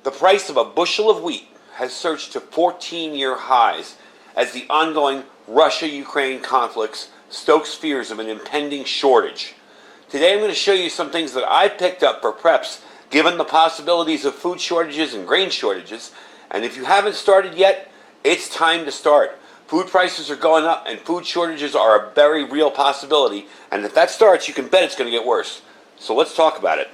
The price of a bushel of wheat has surged to 14-year highs as the ongoing Russia-Ukraine conflicts stokes fears of an impending shortage. Today I'm going to show you some things that I've picked up for preps given the possibilities of food shortages and grain shortages. And if you haven't started yet, it's time to start. Food prices are going up and food shortages are a very real possibility. And if that starts, you can bet it's going to get worse. So let's talk about it.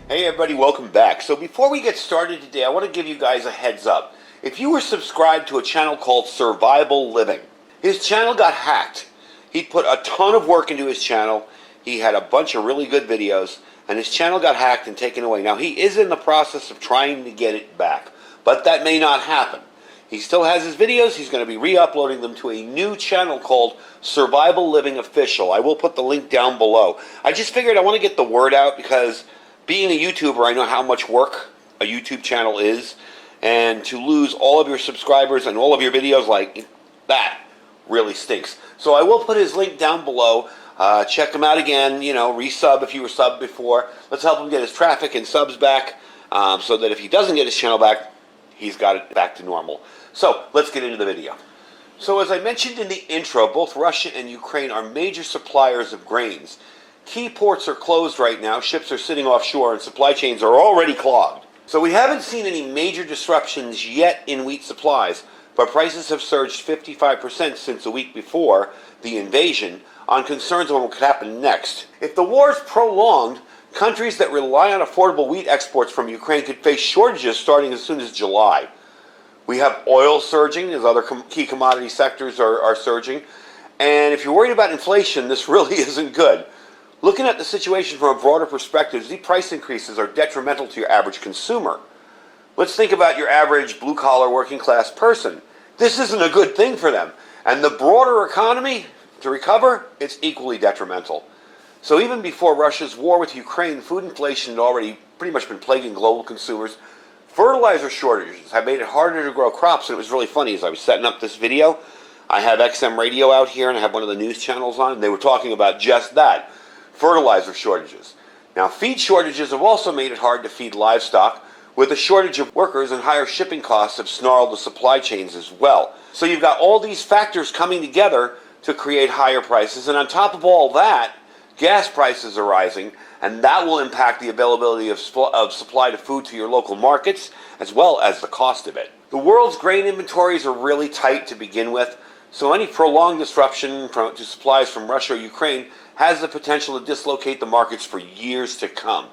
Hey everybody, welcome back. So before we get started today, I want to give you guys a heads up. If you were subscribed to a channel called Survival Living, his channel got hacked. He put a ton of work into his channel. He had a bunch of really good videos, and his channel got hacked and taken away. Now he is in the process of trying to get it back, but that may not happen. He still has his videos. He's going to be re-uploading them to a new channel called Survival Living Official. I will put the link down below. I just figured I want to get the word out because being a YouTuber, I know how much work a YouTube channel is, and to lose all of your subscribers and all of your videos like that really stinks. So I will put his link down below. Check him out again, resub if you were subbed before. Let's help him get his traffic and subs back so that if he doesn't get his channel back, he's got it back to normal. So let's get into the video. So as I mentioned in the intro, both Russia and Ukraine are major suppliers of grains. Key ports are closed right now, ships are sitting offshore, and supply chains are already clogged. So we haven't seen any major disruptions yet in wheat supplies, but prices have surged 55% since the week before the invasion on concerns of what could happen next. If the war is prolonged, countries that rely on affordable wheat exports from Ukraine could face shortages starting as soon as July. We have oil surging as other key commodity sectors are surging, and if you're worried about inflation, this really isn't good. Looking at the situation from a broader perspective, these price increases are detrimental to your average consumer. Let's think about your average blue-collar working-class person. This isn't a good thing for them. And the broader economy, to recover, it's equally detrimental. So even before Russia's war with Ukraine, food inflation had already pretty much been plaguing global consumers. Fertilizer shortages have made it harder to grow crops, and it was really funny. As I was setting up this video, I have XM radio out here, and I have one of the news channels on, and they were talking about just that. Fertilizer shortages. Now, feed shortages have also made it hard to feed livestock, with a shortage of workers and higher shipping costs have snarled the supply chains as well. So you've got all these factors coming together to create higher prices, and on top of all that, gas prices are rising, and that will impact the availability of supply to food to your local markets, as well as the cost of it. The world's grain inventories are really tight to begin with, so any prolonged disruption to supplies from Russia or Ukraine has the potential to dislocate the markets for years to come.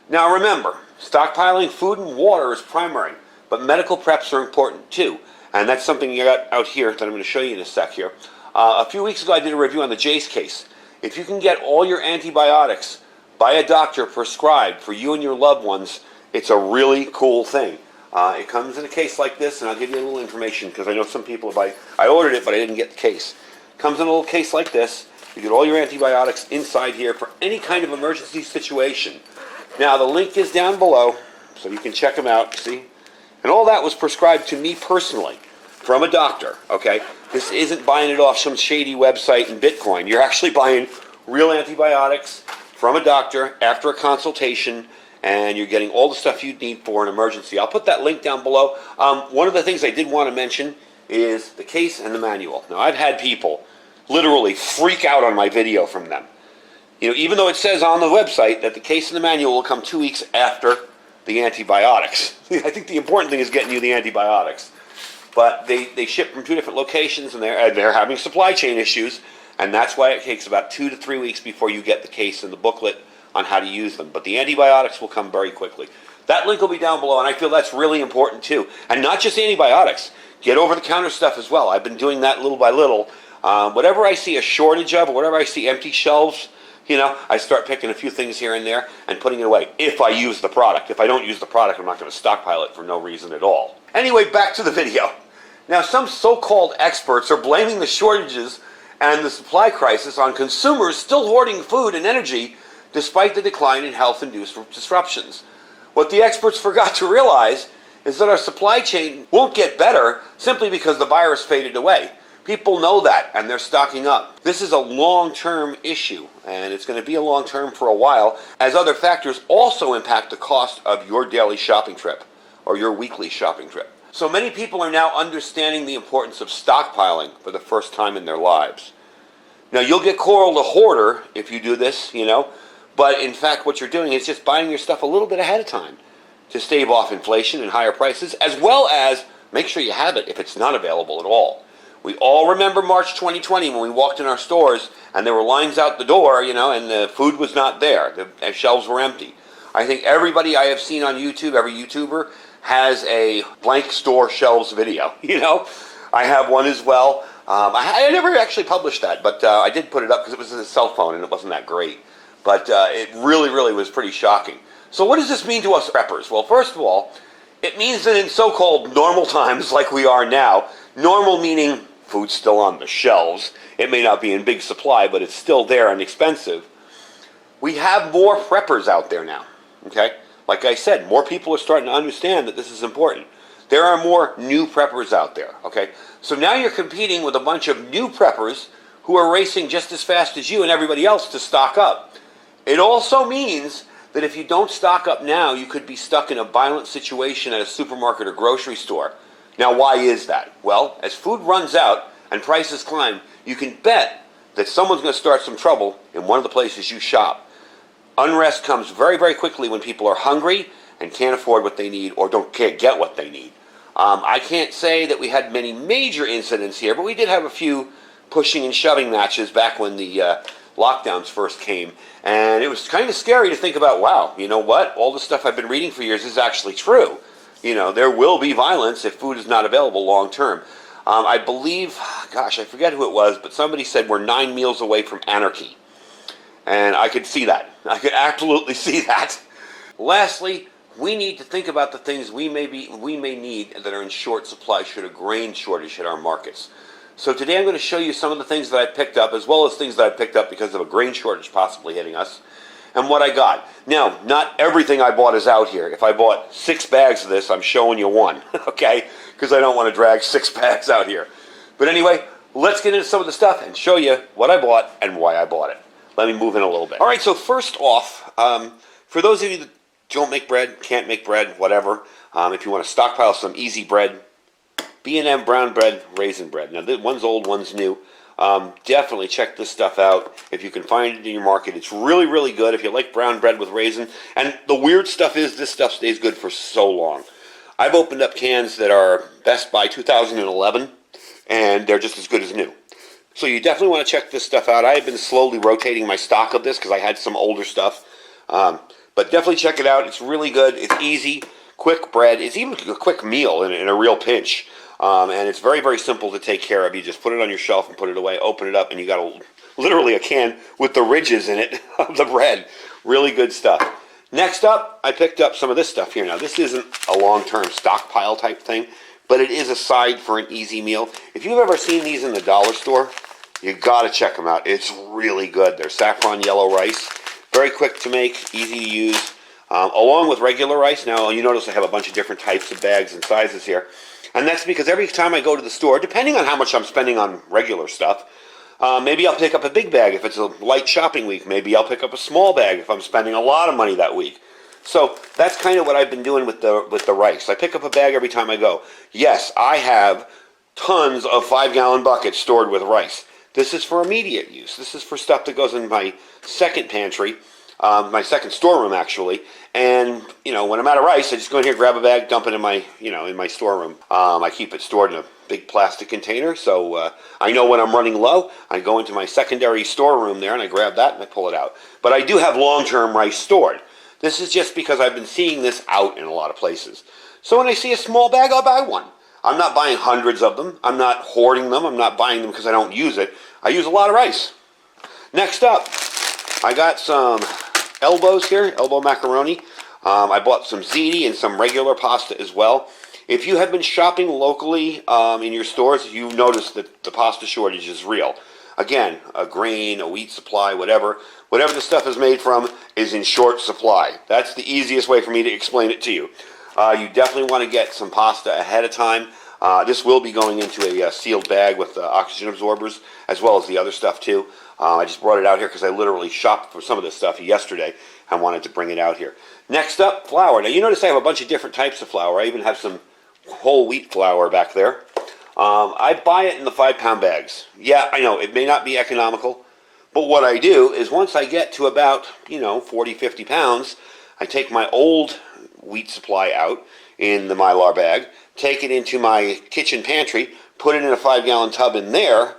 Now remember, stockpiling food and water is primary, but medical preps are important too. And that's something you got out here that I'm going to show you in a sec here. A few weeks ago I did a review on the Jace case. If you can get all your antibiotics by a doctor prescribed for you and your loved ones, it's a really cool thing. It comes in a case like this, and I'll give you a little information because I know some people, I ordered it but I didn't get the case. It comes in a little case like this. You get all your antibiotics inside here for any kind of emergency situation. Now the link is down below, so you can check them out, see? And all that was prescribed to me personally from a doctor, okay? This isn't buying it off some shady website in Bitcoin. You're actually buying real antibiotics from a doctor after a consultation, and you're getting all the stuff you'd need for an emergency. I'll put that link down below. One of the things I did want to mention is the case and the manual. Now I've had people literally freak out on my video from them. Even though it says on the website that the case and the manual will come 2 weeks after the antibiotics. I think the important thing is getting you the antibiotics. But they ship from two different locations, and they're having supply chain issues, and that's why it takes about 2 to 3 weeks before you get the case and the booklet on how to use them. But the antibiotics will come very quickly. That link will be down below, and I feel that's really important too. And not just antibiotics. Get over-the-counter stuff as well. I've been doing that little by little. Whatever I see a shortage of, or whatever I see empty shelves, I start picking a few things here and there and putting it away if I use the product. If I don't use the product, I'm not going to stockpile it for no reason at all. Anyway, back to the video. Now, some so-called experts are blaming the shortages and the supply crisis on consumers still hoarding food and energy despite the decline in health-induced disruptions. What the experts forgot to realize is that our supply chain won't get better simply because the virus faded away. People know that, and they're stocking up. This is a long-term issue, and it's going to be a long-term for a while, as other factors also impact the cost of your daily shopping trip or your weekly shopping trip. So many people are now understanding the importance of stockpiling for the first time in their lives. Now, you'll get called a hoarder if you do this, but in fact what you're doing is just buying your stuff a little bit ahead of time to stave off inflation and higher prices, as well as make sure you have it if it's not available at all. We all remember March 2020 when we walked in our stores and there were lines out the door, and the food was not there. The shelves were empty. I think everybody I have seen on YouTube, every YouTuber, has a blank store shelves video. I have one as well. I never actually published that, but I did put it up because it was a cell phone and it wasn't that great. But it really, really was pretty shocking. So what does this mean to us preppers? Well, first of all, it means that in so-called normal times like we are now, normal meaning food's still on the shelves. It may not be in big supply, but it's still there and expensive. We have more preppers out there now, okay? Like I said, more people are starting to understand that this is important. There are more new preppers out there, okay? So now you're competing with a bunch of new preppers who are racing just as fast as you and everybody else to stock up. It also means that if you don't stock up now, you could be stuck in a violent situation at a supermarket or grocery store. Now, why is that? Well, as food runs out and prices climb, you can bet that someone's going to start some trouble in one of the places you shop. Unrest comes very, very quickly when people are hungry and can't afford what they need or can't get what they need. I can't say that we had many major incidents here, but we did have a few pushing and shoving matches back when the lockdowns first came. And it was kind of scary to think about, wow, you know what? All the stuff I've been reading for years is actually true. There will be violence if food is not available long term. I believe, gosh, I forget who it was, but somebody said we're 9 meals away from anarchy. And I could see that. I could absolutely see that. Lastly, we need to think about the things we may need that are in short supply should a grain shortage hit our markets. So today I'm going to show you some of the things that I picked up, as well as things that I picked up because of a grain shortage possibly hitting us, and what I got. Now, not everything I bought is out here. If I bought 6 bags of this, I'm showing you one, okay? Because I don't want to drag 6 bags out here. But anyway, let's get into some of the stuff and show you what I bought and why I bought it. Let me move in a little bit. All right, so first off, for those of you that don't make bread, can't make bread, whatever, if you want to stockpile some easy bread, B&M brown bread, raisin bread. Now, one's old, one's new. Definitely check this stuff out if you can find it in your market. It's really, really good if you like brown bread with raisin. And the weird stuff is this stuff stays good for so long. I've opened up cans that are Best Buy 2011, and they're just as good as new. So you definitely want to check this stuff out. I have been slowly rotating my stock of this because I had some older stuff. But definitely check it out. It's really good. It's easy, quick bread. It's even a quick meal in a real pinch. And it's very, very simple to take care of. You just put it on your shelf and put it away, open it up, and you got literally a can with the ridges in it of the bread. Really good stuff. Next up, I picked up some of this stuff here. Now, this isn't a long-term stockpile type thing, but it is a side for an easy meal. If you've ever seen these in the dollar store, you got to check them out. It's really good. They're saffron yellow rice. Very quick to make, easy to use, along with regular rice. Now, you notice I have a bunch of different types of bags and sizes here. And that's because every time I go to the store, depending on how much I'm spending on regular stuff, maybe I'll pick up a big bag if it's a light shopping week. Maybe I'll pick up a small bag if I'm spending a lot of money that week. So that's kind of what I've been doing with the rice. I pick up a bag every time I go. Yes, I have tons of 5-gallon buckets stored with rice. This is for immediate use. This is for stuff that goes in my second pantry, my second storeroom actually. And when I'm out of rice, I just go in here, grab a bag, dump it in my in my storeroom. I keep it stored in a big plastic container, so I know when I'm running low, I go into my secondary storeroom there and I grab that and I pull it out. But I do have long-term rice stored. This is just because I've been seeing this out in a lot of places. So when I see a small bag, I'll buy one. I'm not buying hundreds of them. I'm not hoarding them. I'm not buying them because I don't use it. I use a lot of rice. Next up, I got some elbows here, elbow macaroni. I bought some ziti and some regular pasta as well. If you have been shopping locally in your stores, you've noticed that the pasta shortage is real. Again, a grain, a wheat supply, whatever the stuff is made from is in short supply. That's the easiest way for me to explain it to you. You definitely want to get some pasta ahead of time. This will be going into a sealed bag with oxygen absorbers, as well as the other stuff too. I just brought it out here because I literally shopped for some of this stuff yesterday and wanted to bring it out here. Next up, flour. Now you notice I have a bunch of different types of flour. I even have some whole wheat flour back there. I buy it in the 5-pound bags. Yeah, I know, it may not be economical, but what I do is once I get to about, 40, 50 pounds, I take my old wheat supply out in the Mylar bag, take it into my kitchen pantry, put it in a 5-gallon tub in there,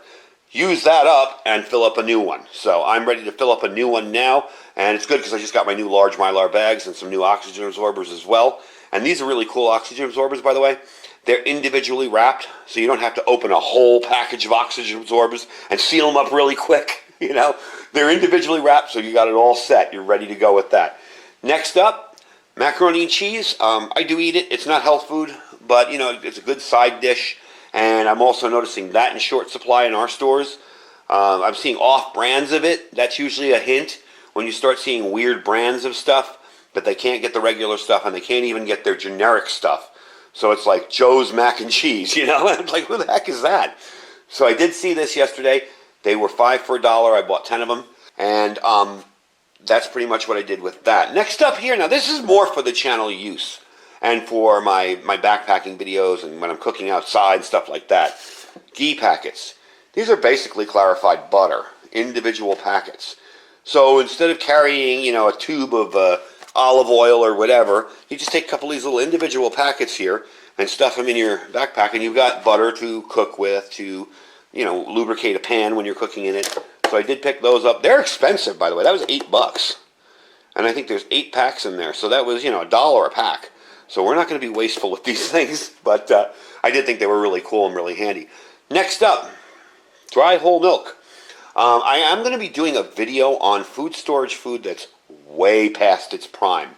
use that up, and fill up a new one. So I'm ready to fill up a new one now, and it's good because I just got my new large Mylar bags and some new oxygen absorbers as well. And these are really cool oxygen absorbers, by the way. They're individually wrapped, so you don't have to open a whole package of oxygen absorbers and seal them up really quick. They're individually wrapped, so you got it all set. You're ready to go with that. Next up, macaroni and cheese. I do eat it. It's not health food, but it's a good side dish. And I'm also noticing that in short supply in our stores. I'm seeing off brands of it. That's usually a hint when you start seeing weird brands of stuff, that they can't get the regular stuff and they can't even get their generic stuff. So it's like Joe's mac and cheese, I'm like, who the heck is that? So I did see this yesterday. They were 5 for $1. I bought 10 of them. And that's pretty much what I did with that. Next up here, now this is more for the channel use and for my backpacking videos and when I'm cooking outside, stuff like that. Ghee packets. These are basically clarified butter, individual packets. So instead of carrying, a tube of olive oil or whatever, you just take a couple of these little individual packets here and stuff them in your backpack, and you've got butter to cook with, to lubricate a pan when you're cooking in it. So I did pick those up. They're expensive, by the way. That was $8, and I think there's 8 packs in there, so that was $1 a pack. So we're not going to be wasteful with these things, but I did think they were really cool and really handy. Next up, dry whole milk. I am going to be doing a video on food storage food that's way past its prime.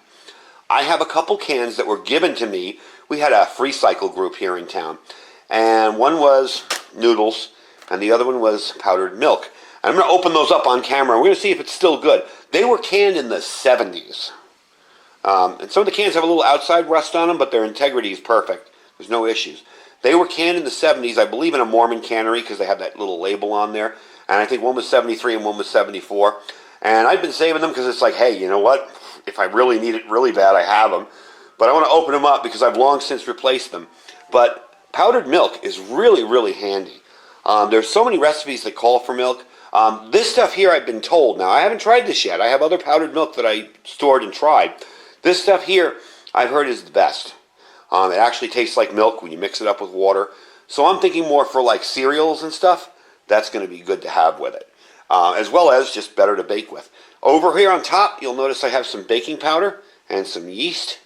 I have a couple cans that were given to me. We had a free cycle group here in town, and one was noodles and the other one was powdered milk. And I'm going to open those up on camera. We're going to see if it's still good. They were canned in the 70s. And some of the cans have a little outside rust on them, but their integrity is perfect. There's no issues. They were canned in the 70s, I believe in a Mormon cannery because they have that little label on there. And I think one was 73 and one was 74. And I've been saving them because it's like, hey, you know what? If I really need it really bad, I have them. But I want to open them up because I've long since replaced them. But powdered milk is really, really handy. There's so many recipes that call for milk. This stuff here I've been told. Now, I haven't tried this yet. I have other powdered milk that I stored and tried. This stuff here I've heard is the best. It actually tastes like milk when you mix it up with water. So I'm thinking more for like cereals and stuff. That's going to be good to have with it. As well as just better to bake with. Over here on top, you'll notice I have some baking powder and some yeast.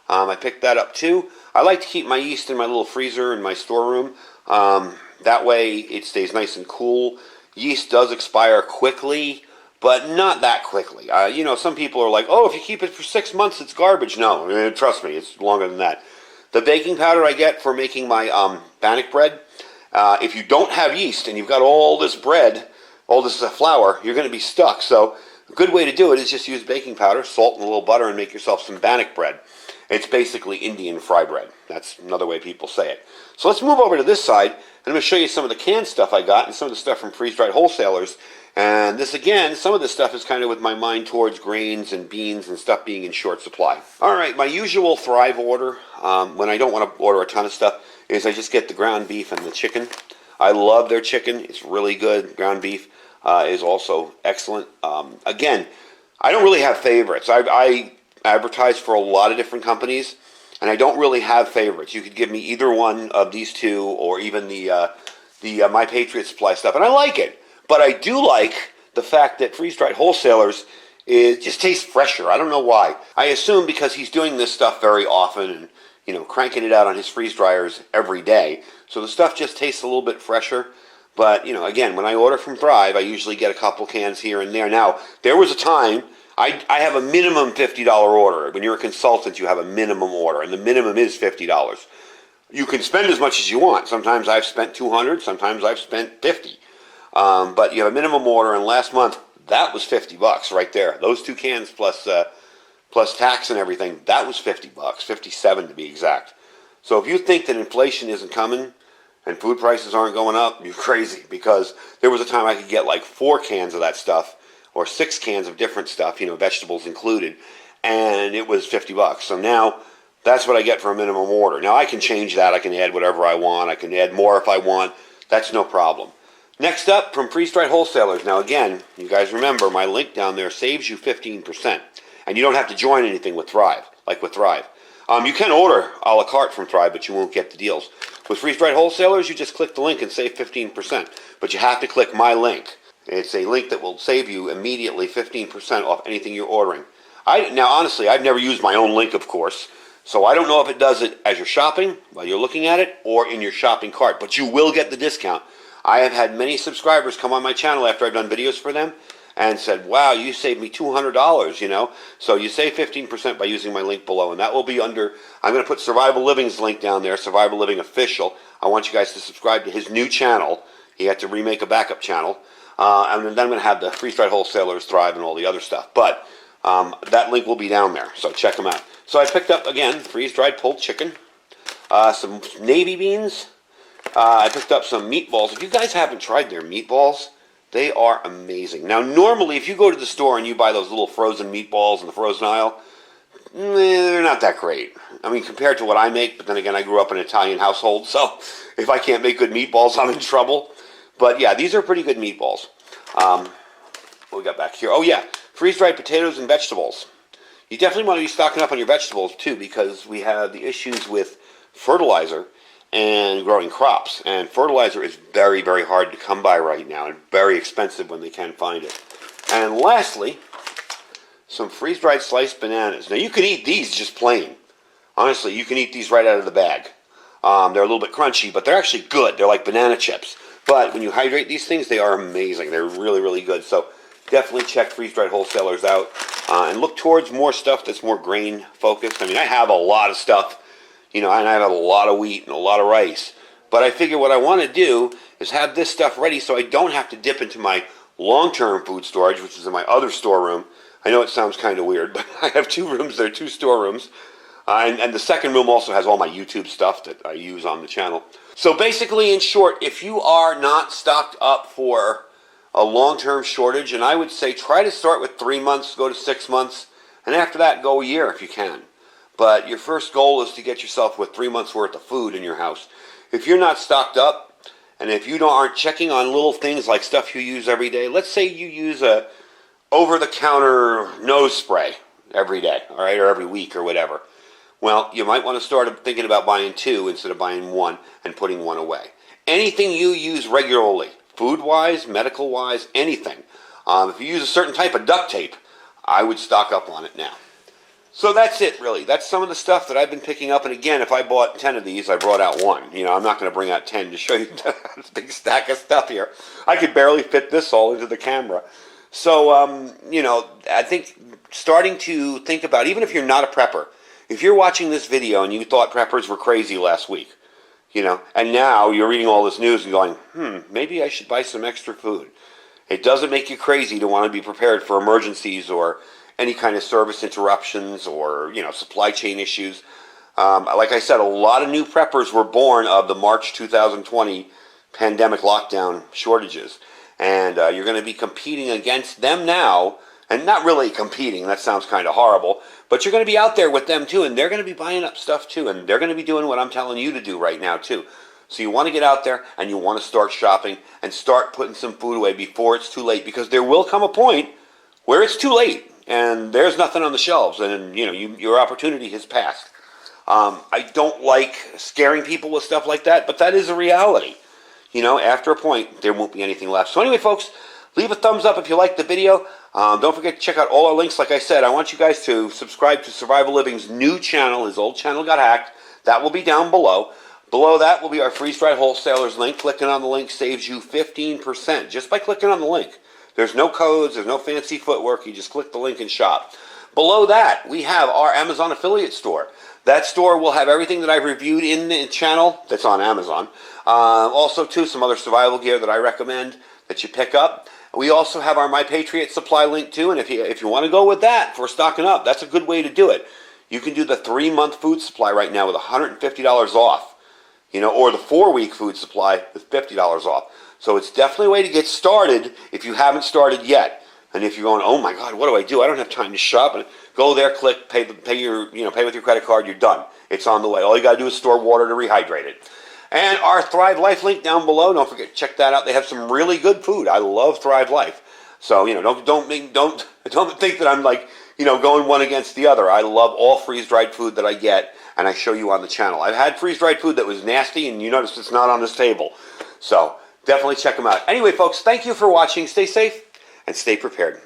I picked that up too. I like to keep my yeast in my little freezer in my storeroom. That way it stays nice and cool. Yeast does expire quickly, but not that quickly. Some people are like, oh, if you keep it for 6 months, it's garbage. No, trust me, it's longer than that. The baking powder I get for making my bannock bread, if you don't have yeast and you've got all this bread, all this flour, you're going to be stuck. So a good way to do it is just use baking powder, salt, and a little butter and make yourself some bannock bread. It's basically Indian fry bread. That's another way people say it. So let's move over to this side, and I'm going to show you some of the canned stuff I got and some of the stuff from freeze-dried wholesalers. And this, again, some of this stuff is kind of with my mind towards grains and beans and stuff being in short supply. All right, my usual Thrive order, when I don't want to order a ton of stuff, is I just get the ground beef and the chicken. I love their chicken. It's really good. Ground beef is also excellent. Again, I don't really have favorites. I advertise for a lot of different companies, and I don't really have favorites. You could give me either one of these two or even the My Patriot Supply stuff, and I like it. But I do like the fact that freeze-dried wholesalers just tastes fresher. I don't know why. I assume because he's doing this stuff very often and cranking it out on his freeze dryers every day. So the stuff just tastes a little bit fresher. But, again, when I order from Thrive, I usually get a couple cans here and there. Now, there was a time, I have a minimum $50 order. When you're a consultant, you have a minimum order, and the minimum is $50. You can spend as much as you want. Sometimes I've spent $200, sometimes I've spent $50. But you have a minimum order, and last month, that was $50 right there. Those 2 cans plus tax and everything, that was $50, $57 to be exact. So if you think that inflation isn't coming and food prices aren't going up, you're crazy, because there was a time I could get like 4 cans of that stuff or 6 cans of different stuff, vegetables included, and it was $50. So now that's what I get for a minimum order. Now I can change that. I can add whatever I want. I can add more if I want. That's no problem. Next up, from freeze-dried wholesalers. Now again, you guys remember my link down there saves you 15%. And you don't have to join anything with Thrive, like with Thrive. You can order a la carte from Thrive, but you won't get the deals. With freeze-dried wholesalers, you just click the link and save 15%. But you have to click my link. It's a link that will save you immediately 15% off anything you're ordering. Now, honestly, I've never used my own link, of course, so I don't know if it does it as you're shopping, while you're looking at it, or in your shopping cart, but you will get the discount. I have had many subscribers come on my channel after I've done videos for them and said, wow, you saved me $200, So you save 15% by using my link below, and that will be under, I'm going to put Survival Living's link down there, Survival Living Official. I want you guys to subscribe to his new channel. He had to remake a backup channel. And then I'm going to have the freeze-dried wholesalers, Thrive, and all the other stuff. But that link will be down there, so check them out. So I picked up, again, freeze-dried pulled chicken, some navy beans. I picked up some meatballs. If you guys haven't tried their meatballs, they are amazing. Now, normally, if you go to the store and you buy those little frozen meatballs in the frozen aisle, they're not that great. I mean, compared to what I make, but then again, I grew up in an Italian household, so if I can't make good meatballs, I'm in trouble. But yeah, these are pretty good meatballs. What we got back here? Oh yeah, freeze-dried potatoes and vegetables. You definitely want to be stocking up on your vegetables too, because we have the issues with fertilizer and growing crops. And fertilizer is very, very hard to come by right now, and very expensive when they can find it. And lastly, some freeze-dried sliced bananas. Now you can eat these just plain. Honestly, you can eat these right out of the bag. They're a little bit crunchy, but they're actually good. They're like banana chips. But when you hydrate these things, they are amazing. They're really, really good. So definitely check freeze-dried wholesalers out and look towards more stuff that's more grain-focused. I mean, I have a lot of stuff, and I have a lot of wheat and a lot of rice. But I figure what I want to do is have this stuff ready so I don't have to dip into my long-term food storage, which is in my other storeroom. I know it sounds kind of weird, but I have 2 rooms there, 2 storerooms. And the second room also has all my YouTube stuff that I use on the channel. So basically, in short, if you are not stocked up for a long-term shortage, and I would say try to start with 3 months, go to 6 months, and after that, go a year if you can. But your first goal is to get yourself with 3 months worth of food in your house. If you're not stocked up, and if you aren't checking on little things like stuff you use every day, let's say you use a over-the-counter nose spray every day, all right, or every week or whatever. Well, you might want to start thinking about buying 2 instead of buying 1 and putting 1 away. Anything you use regularly, food-wise, medical-wise, anything. If you use a certain type of duct tape, I would stock up on it now. So that's it, really. That's some of the stuff that I've been picking up. And again, if I bought 10 of these, I brought out 1. I'm not going to bring out 10 to show you this big stack of stuff here. I could barely fit this all into the camera. So, I think starting to think about, even if you're not a prepper, if you're watching this video and you thought preppers were crazy last week, and now you're reading all this news and going, maybe I should buy some extra food. It doesn't make you crazy to want to be prepared for emergencies or any kind of service interruptions or, supply chain issues. Like I said, a lot of new preppers were born of the March 2020 pandemic lockdown shortages. And you're going to be competing against them now. And not really competing, that sounds kind of horrible, but you're going to be out there with them too, and they're going to be buying up stuff too, and they're going to be doing what I'm telling you to do right now too. So you want to get out there, and you want to start shopping, and start putting some food away before it's too late, because there will come a point where it's too late, and there's nothing on the shelves, and your opportunity has passed. I don't like scaring people with stuff like that, but that is a reality. After a point, there won't be anything left. So anyway, folks, leave a thumbs up if you liked the video. Don't forget to check out all our links. Like I said, I want you guys to subscribe to Survival Living's new channel. His old channel got hacked. That will be down below. Below that will be our freeze-dried wholesalers link. Clicking on the link saves you 15% just by clicking on the link. There's no codes. There's no fancy footwork. You just click the link and shop. Below that, we have our Amazon affiliate store. That store will have everything that I've reviewed in the channel that's on Amazon. Also, too, some other survival gear that I recommend that you pick up. We also have our My Patriot Supply link too, and if you want to go with that for stocking up, that's a good way to do it. You can do the 3-month food supply right now with $150 off, or the 4-week food supply with $50 off. So it's definitely a way to get started if you haven't started yet. And if you're going, oh my God, what do I do? I don't have time to shop. And go there, click, pay with your credit card. You're done. It's on the way. All you got to do is store water to rehydrate it. And our Thrive Life link down below. Don't forget, check that out. They have some really good food. I love Thrive Life. So don't think that I'm like going one against the other. I love all freeze-dried food that I get, and I show you on the channel. I've had freeze-dried food that was nasty, and you notice it's not on this table. So definitely check them out. Anyway, folks, thank you for watching. Stay safe and stay prepared.